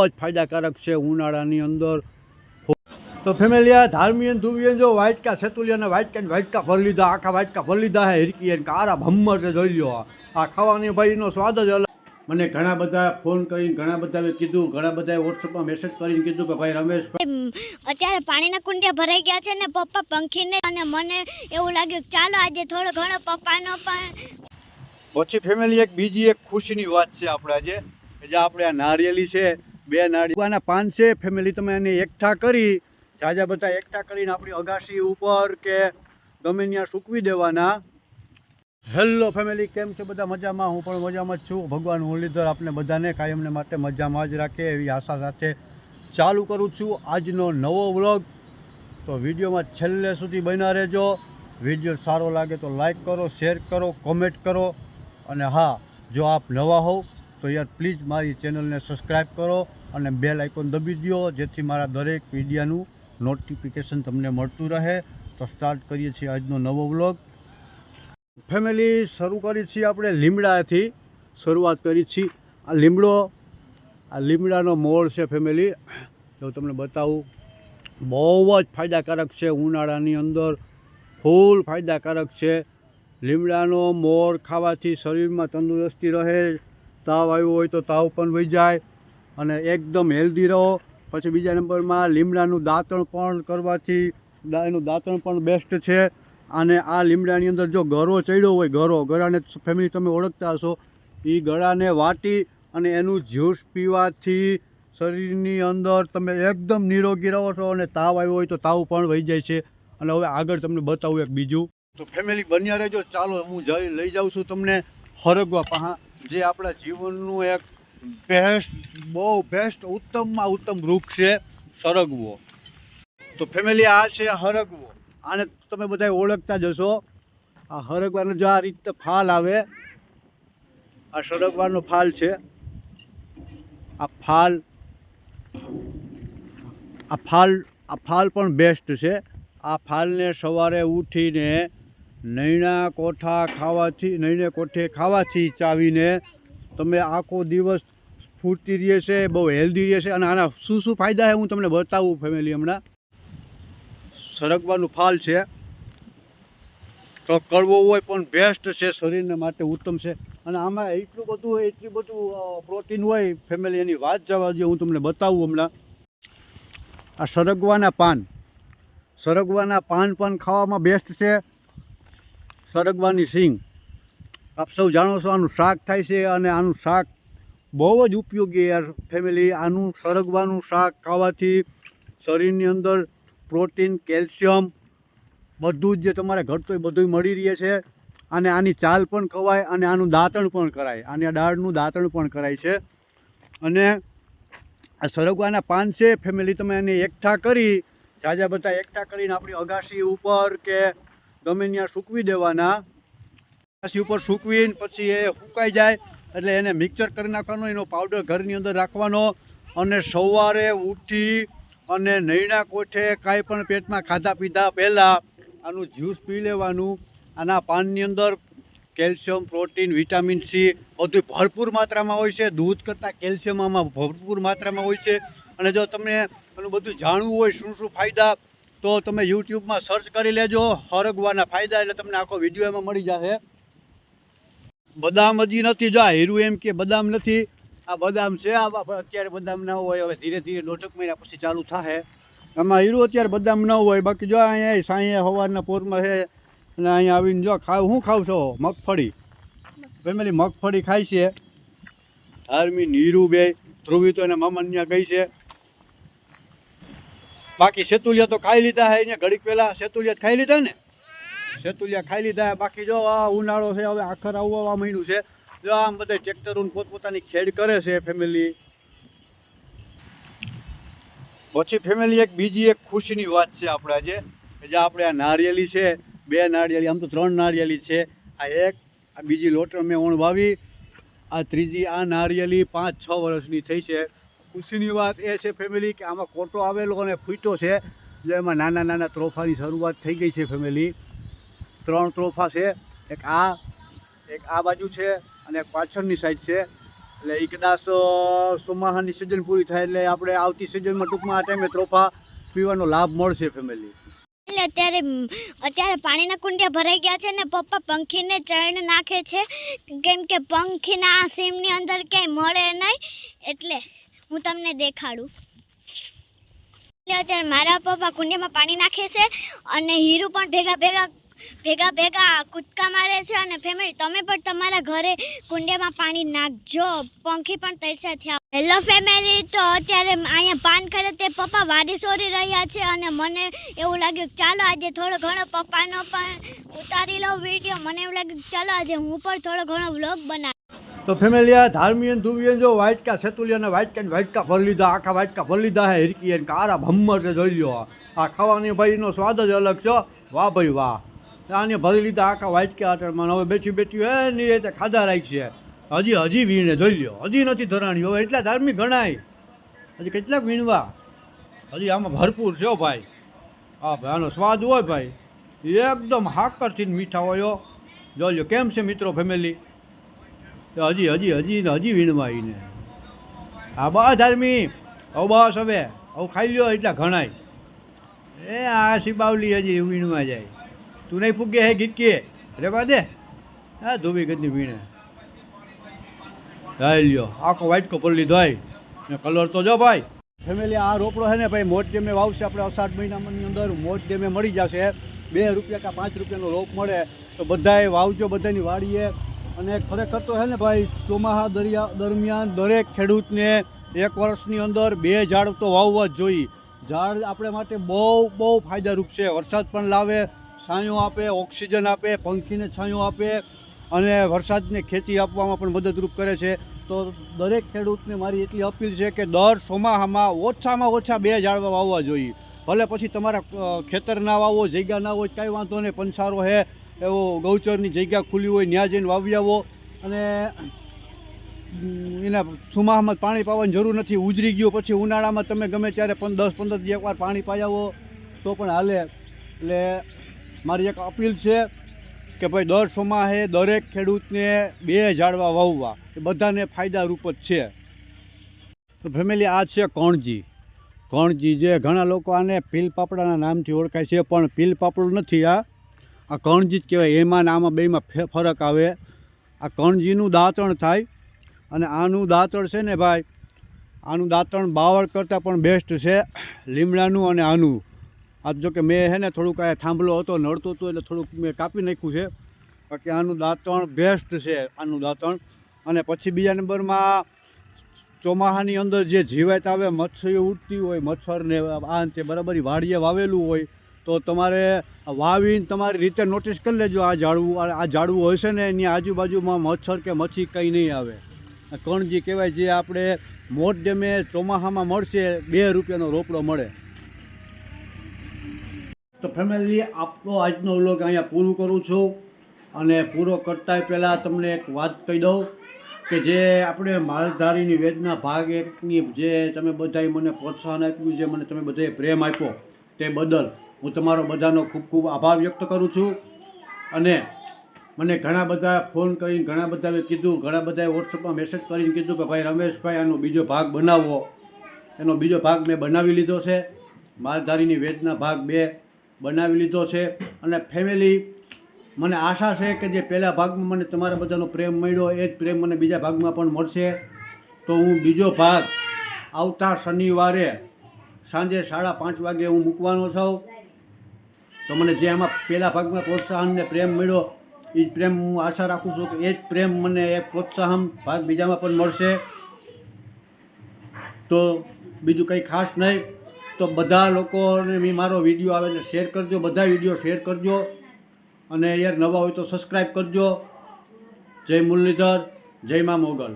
જ ફાયદાકારક છે ઉનાળાની અંદર. તો ફેમિલી આ ધાર્મિયન ધુવિયન જો વાટકા સેતુલિયાના વાટકા ભરી લીધા, આખા વાટકા ભરી લીધા હે હિરકી કારા ભમ્મર છે. જોઈ લો આ ખાવાની ભાઈનો સ્વાદ જ અલગ. મને ઘણા બધા ફોન કરીને ઘણા બધાએ કીધું, ઘણા બધાએ વોટ્સઅપમાં મેસેજ કરીને કીધું કે ભાઈ રમેશ અત્યારે પાણીના કુંડિયા ભરાઈ ગયા છે ને પપ્પા પંખીને, અને મને એવું લાગ્યું ચાલો આજે થોડો ઘણો પપ્પાનો પણ. પછી ફેમિલી બીજી એક ખુશીની વાત છે આપણે આજે, જે આપણે આ નારિયેલી છે, 2 નારિયેળના પાન છે ફેમિલી. તમે એને એકઠા કરી જાજા બધા એકઠા કરીને આપણી અગાસી ઉપર કે ગમે ત્યાં સૂકવી દેવાના. હેલો ફેમિલી, કેમ છે બધા? મજામાં? હું પણ મજામાં જ છું. ભગવાન મુરલીધર આપણે બધાને કાયમને માટે મજામાં જ રાખે એવી આશા સાથે ચાલુ કરું છું આજનો નવો વ્લોગ. તો વિડીયોમાં છેલ્લે સુધી બન્યા રહેજો. વિડીયો સારો લાગે તો લાઈક કરો, શેર કરો, કોમેન્ટ કરો, અને હા, જો આપ નવા હોવ તો યાર પ્લીઝ મારી ચેનલને સબસ્ક્રાઈબ કરો અને બેલ આઇકોન દબી દો, જેથી મારા દરેક વિડીયોનું નોટિફિકેશન તમને મળતું રહે. તો સ્ટાર્ટ કરીએ છીએ આજનો નવો વ્લોગ. ફેમિલી શરૂ કરી છીએ આપણે લીમડાથી શરૂઆત કરી છીએ. આ લીમડાનો મોળ છે ફેમિલી. જો તમને બતાવું, બહુ જ ફાયદાકારક છે ઉનાળાની અંદર, ફૂલ ફાયદાકારક છે. લીમડાનો મોળ ખાવાથી શરીરમાં તંદુરસ્તી રહે, તાવ આવ્યો હોય તો તાવ પણ વહી જાય અને એકદમ હેલ્ધી રહો. પછી બીજા નંબરમાં લીમડાનું દાંતણ પણ કરવાથી એનું દાંતણ પણ બેસ્ટ છે. અને આ લીમડાની અંદર જો ગળો ચડ્યો હોય, ગળાને ફેમિલી તમે ઓળખતા હશો, એ ગળાને વાટી અને એનું જ્યુસ પીવાથી શરીરની અંદર તમે એકદમ નિરોગી રહો છો અને તાવ આવ્યો હોય તો તાવ પણ વહી જાય છે. અને હવે આગળ તમને બતાવું એક બીજું. તો ફેમિલી બન્યા રહેજો. ચાલો હું લઈ જાઉં છું તમને હરગવા પાહા, જે આપણા જીવનનું એક બહુ બેસ્ટ ઉત્તમમાં ઉત્તમ વૃક્ષ છે સરગવો. તો ફેમિલી આ છે હરગવો. આને તમે બધા ઓળખતા જ હશો. આ હરગવાનો જો આ રીતે ફાલ આવે, આ સરગવાનો ફાલ છે. આ ફાલ પણ બેસ્ટ છે. આ ફાલને સવારે ઉઠીને નૈણા કોઠે ખાવાથી ચાવીને તમે આખો દિવસ સ્ફૂર્તિ રહે છે, બહુ હેલ્ધી રહે છે. અને આના શું શું ફાયદા છે હું તમને બતાવું ફેમિલી. હમણાં સરગવાનું ફાલ છે તો કડવો હોય પણ બેસ્ટ છે, શરીરને માટે ઉત્તમ છે. અને આમાં એટલું બધું પ્રોટીન હોય ફેમિલી, એની વાત જવા દો. હું તમને બતાવું હમણાં. આ સરગવાના પાન પણ ખાવામાં બેસ્ટ છે. સરગવાની સિંગ આપ સૌ જાણો છો, આનું શાક થાય છે અને આનું શાક બહુ જ ઉપયોગી યાર ફેમિલી. આનું સરગવાનું શાક ખાવાથી શરીરની અંદર પ્રોટીન, કેલ્શિયમ બધું જ જે તમારે ઘટતું હોય બધું મળી રહે છે. અને આની ચાલ પણ ખવાય અને આનું દાંતણ પણ કરાય, આની દાળનું દાંતણ પણ કરાય છે. અને આ સરગવાના પાન છે ફેમિલી, તમે એને એકઠા કરી જાજા બધા એકઠા કરીને આપણી અગાસી ઉપર કે ગમે ત્યાં સૂકવી દેવાના. અગાસી ઉપર સૂકવીને પછી એ સુકાઈ જાય એટલે એને મિક્સર કરી નાખવાનો, એનો પાવડર ઘરની અંદર રાખવાનો. અને સવારે ઉઠી અને નૈણા કોઠે કાંઈ પણ પેટમાં ખાધા પીધા પહેલાં આનું જ્યુસ પી લેવાનું. આના પાનની અંદર કેલ્શિયમ, પ્રોટીન, વિટામિન સી બધું ભરપૂર માત્રામાં હોય છે. દૂધ કરતાં કેલ્શિયમ આમાં ભરપૂર માત્રામાં હોય છે. અને જો તમને આનું બધું જાણવું હોય શું શું ફાયદા, તો તમે યુટ્યુબમાં સર્ચ કરી લેજો હરગવાના ફાયદા, એટલે તમને આખો વિડીયો એમાં મળી જશે. બદામ હજી નથી, જો હીરું એમ કે બદામ નથી, આ બદામ છે. અત્યારે બદામ ના હોય, હવે ધીરે ધીરે 1.5 મહિના પછી ચાલુ થશે. આમાં હીરું અત્યારે બદામ ન હોય. બાકી જો અહીંયા સાંજે સવારના પોરમાં છે અને અહીંયા આવીને જો હું ખાવ છો મગફળી. ફેમિલી મગફળી ખાય છે. ધાર્મી હીરું બે ધ્રુવી તો એના મામા ત્યાં ગઈ છે. બાકી સેતુલિયા તો ખાઈ લીધા છે. અહીંયા ઘડીક પહેલાં સેતુલિયા ખાઈ લીધા ને, સેતુલિયા ખાઈ લીધા. બાકી જો આ ઉનાળો છે, હવે આખર આવવા માંડ્યું છે. જો આમ બધા ટ્રેક્ટરો પોતપોતાની ખેડ કરે છે ફેમિલી. પછી ફેમિલી બીજી એક ખુશીની વાત છે આપણે આજે, જે આપણે આ નારિયેલી છે, 2 નારિયેલી, આમ તો 3 નારિયેલી છે. આ બીજી લોટર મેં ઓણ વાવી, આ ત્રીજી આ નારિયેલી 5-6 વર્ષની થઈ છે. ખુશીની વાત એ છે ફેમિલી કે આમાં કોટો આવેલો અને ફૂટ્યો છે, જે એમાં નાના નાના ત્રોફાની શરૂઆત થઈ ગઈ છે ફેમિલી. 3 ત્રોફા છે, એક આ બાજુ છે અને એક પાછળની સાઈડ છે. એટલે એ કદાચ ચોમાસાની સિઝન પૂરી થાય એટલે આપણે આવતી સિઝનમાં ટૂંકમાં આ ટાઈમે ત્રોફા પીવાનો લાભ મળશે ફેમિલી. એટલે અત્યારે પાણીના કુંડિયા ભરાઈ ગયા છે ને પપ્પા પંખીને ચણ નાખે છે, કેમ કે પંખીના આ સીમની અંદર ક્યાંય મળે નહીં, એટલે હું તમને દેખાડું. એટલે અત્યારે મારા પપ્પા કુંડિયામાં પાણી નાખે છે અને હીરું પણ ભેગા કૂદકા મારે છે. અને ફેમિલી તમે પણ તમારા ઘરે કુંડિયામાં પાણી નાખજો, પંખી પણ તરસ્યા થયા. હેલો ફેમિલી, તો અત્યારે અહીંયા પાન ખરે તે પપ્પા વાડી સોરી રહ્યા છે અને મને એવું લાગ્યું કે ચાલો આજે થોડો ઘણો પપ્પાનો પણ ઉતારી લઉં વિડીયો. મને એવું લાગ્યું કે ચાલો આજે હું પણ થોડો ઘણો વ્લોગ બનાવું. તો ફેમિલી આ ધાર્મિયન ધુવિયન જો વાટકા સેતુલિયાના વાટકા ભરી લીધા, આખા વાટકા ભરી લીધા હે હિરકી કારા ભમ્મર છે. જોઈ લ્યો આ ખાવાની ભાઈનો સ્વાદ જ અલગ છે. વાહ ભાઈ વાહ, આને ભરી લીધા આખા વાટકા આટરમાં. હવે બેઠી હે ની રીતે ખાધા રાખશે. હજી વીણે જોઈ લ્યો, હજી નથી ધરાણી. હવે એટલા ધાર્મિક ગણાય, હજી કેટલાક વીણવા હજી આમાં ભરપૂર છે ભાઈ. હા ભાઈ આનો સ્વાદ હોય ભાઈ એકદમ હાકરથી મીઠા હોય. જોઈ લ્યો કેમ છે મિત્રો ફેમિલી, હજી વીણવા આવીને આ બસ ધાર્મી. હવે બસ હવે ખાઈ લ્યો એટલા ઘણાય. એ આ શિબાવલી હજી વીણવા જાય. તું નહીં ફૂગે હે ગીતકે રેવા દે. હા ધોબી ગદની વીણે ખાઈ લ્યો આખો વાટકો પડી લીધો ને કલર તો જો ભાઈ. ફેમિલી આ રોપડો છે ને ભાઈ મોટ ડેમે વાવશે આપણે અષાઢ મહિનાની અંદર. મોટ ડેમે મળી જશે 2 રૂપિયા કે 5 રૂપિયાનો રોપ મળે તો બધાએ વાવજો બધાની વાડીએ. અને ખરેખર તો છે ને ભાઈ ચોમાસા દરમિયાન દરેક ખેડૂતને 1 વર્ષની અંદર 2 ઝાડ તો વાવવા જ જોઈએ. ઝાડ આપણે માટે બહુ ફાયદારૂપ છે. વરસાદ પણ લાવે, છાંયો આપે, ઓક્સિજન આપે, પંખીને છાંયો આપે અને વરસાદને ખેતી આપવામાં પણ મદદરૂપ કરે છે. તો દરેક ખેડૂતને મારી એટલી અપીલ છે કે દર ચોમાસામાં ઓછામાં ઓછા 2 ઝાડવા વાવવા જોઈએ. ભલે પછી તમારા ખેતર ના વાવો, જગ્યા ના હોય કાંઈ વાંધો નહીં, પંસારો છે એવો ગૌચરની જગ્યા ખુલ્લી હોય ત્યાં જઈને વાવી આવો. અને એના ચોમાસામાં પાણી પાવાની જરૂર નથી. ઉજરી ગયો પછી ઉનાળામાં તમે ગમે ત્યારે 10-15 દી એકવાર પાણી પાયાવો તો પણ હાલે. એટલે મારી એક અપીલ છે કે ભાઈ દર ચોમાસે દરેક ખેડૂતને 2 ઝાડવા વાવવા, એ બધાને ફાયદારૂપ જ છે. તો ફેમિલી આ છે કણજી જે ઘણા લોકો આને પીલ પાપડાના નામથી ઓળખાય છે, પણ પીલ પાપડું નથી. આ કણજી જ કહેવાય. એમાં ને આમાં બેમાં ફરક આવે. આ કણજીનું દાંતણ થાય અને આનું દાંતણ છે ને ભાઈ, આનું દાંતણ બાવળ કરતાં પણ બેસ્ટ છે લીમડાનું અને આનું. આ જો કે મેં છે ને થોડુંક આ થાંભલો હતો નડતો હતો એટલે થોડુંક મેં કાપી નાખ્યું છે. બાકી આનું દાંતણ બેસ્ટ છે આનું દાંતણ. અને પછી બીજા નંબરમાં ચોમાસાની અંદર જે જીવાત આવે, મચ્છરીઓ ઉડતી હોય, મચ્છરને આ તે બરાબર વાડીએ વાવેલું હોય તો તમારે વાવીને તમારી રીતે નોટિસ કરી લેજો. આ ઝાડવું હશે ને એની આજુબાજુમાં મચ્છર કે મચ્છી કંઈ નહીં આવે. કણજી કહેવાય, જે આપણે મોટ ડેમે ચોમાસામાં મળશે. 2 રૂપિયાનો રોપડો મળે. તો ફેમિલી આપણો આજનો વ્લોગ અહીંયા પૂરું કરું છું. અને પૂરો કરતા પહેલાં તમને એક વાત કહી દઉં કે જે આપણે માલધારીની વેદના ભાગ 1ની જે તમે બધાએ મને પ્રોત્સાહન આપ્યું, જે મને તમે બધાએ પ્રેમ આપ્યો તે બદલ હું તમારો બધાનો ખૂબ આભાર વ્યક્ત કરું છું. અને મને ઘણા બધા ફોન કરીને ઘણા બધાએ કીધું, ઘણા બધાએ વોટ્સઅપમાં મેસેજ કરીને કીધું કે ભાઈ રમેશભાઈ આનો બીજો ભાગ બનાવો. એનો બીજો ભાગ મેં બનાવી લીધો છે. માલધારીની વેદના ભાગ 2 બનાવી લીધો છે. અને ફેમિલી મને આશા છે કે જે પહેલા ભાગમાં મને તમારા બધાનો પ્રેમ મળ્યો એ જ પ્રેમ મને બીજા ભાગમાં પણ મળશે. તો હું બીજો ભાગ આવતા શનિવારે સાંજે 5:30 વાગે હું મૂકવાનો છું. તો મને જે આમાં પહેલા ભાગમાં પ્રોત્સાહન ને પ્રેમ મળ્યો એ જ પ્રેમ હું આશા રાખું છું કે એ જ પ્રેમ મને એ પ્રોત્સાહન ભાગ બીજામાં પણ મળશે. તો બીજું કંઈ ખાસ નહીં. તો બધા લોકોને મારો વિડીયો આવે એટલે શેર કરજો, બધા વિડીયો શેર કરજો. અને યાર નવા હોય તો સબસ્ક્રાઈબ કરજો. જય મુરલીધર, જય મા મોગલ.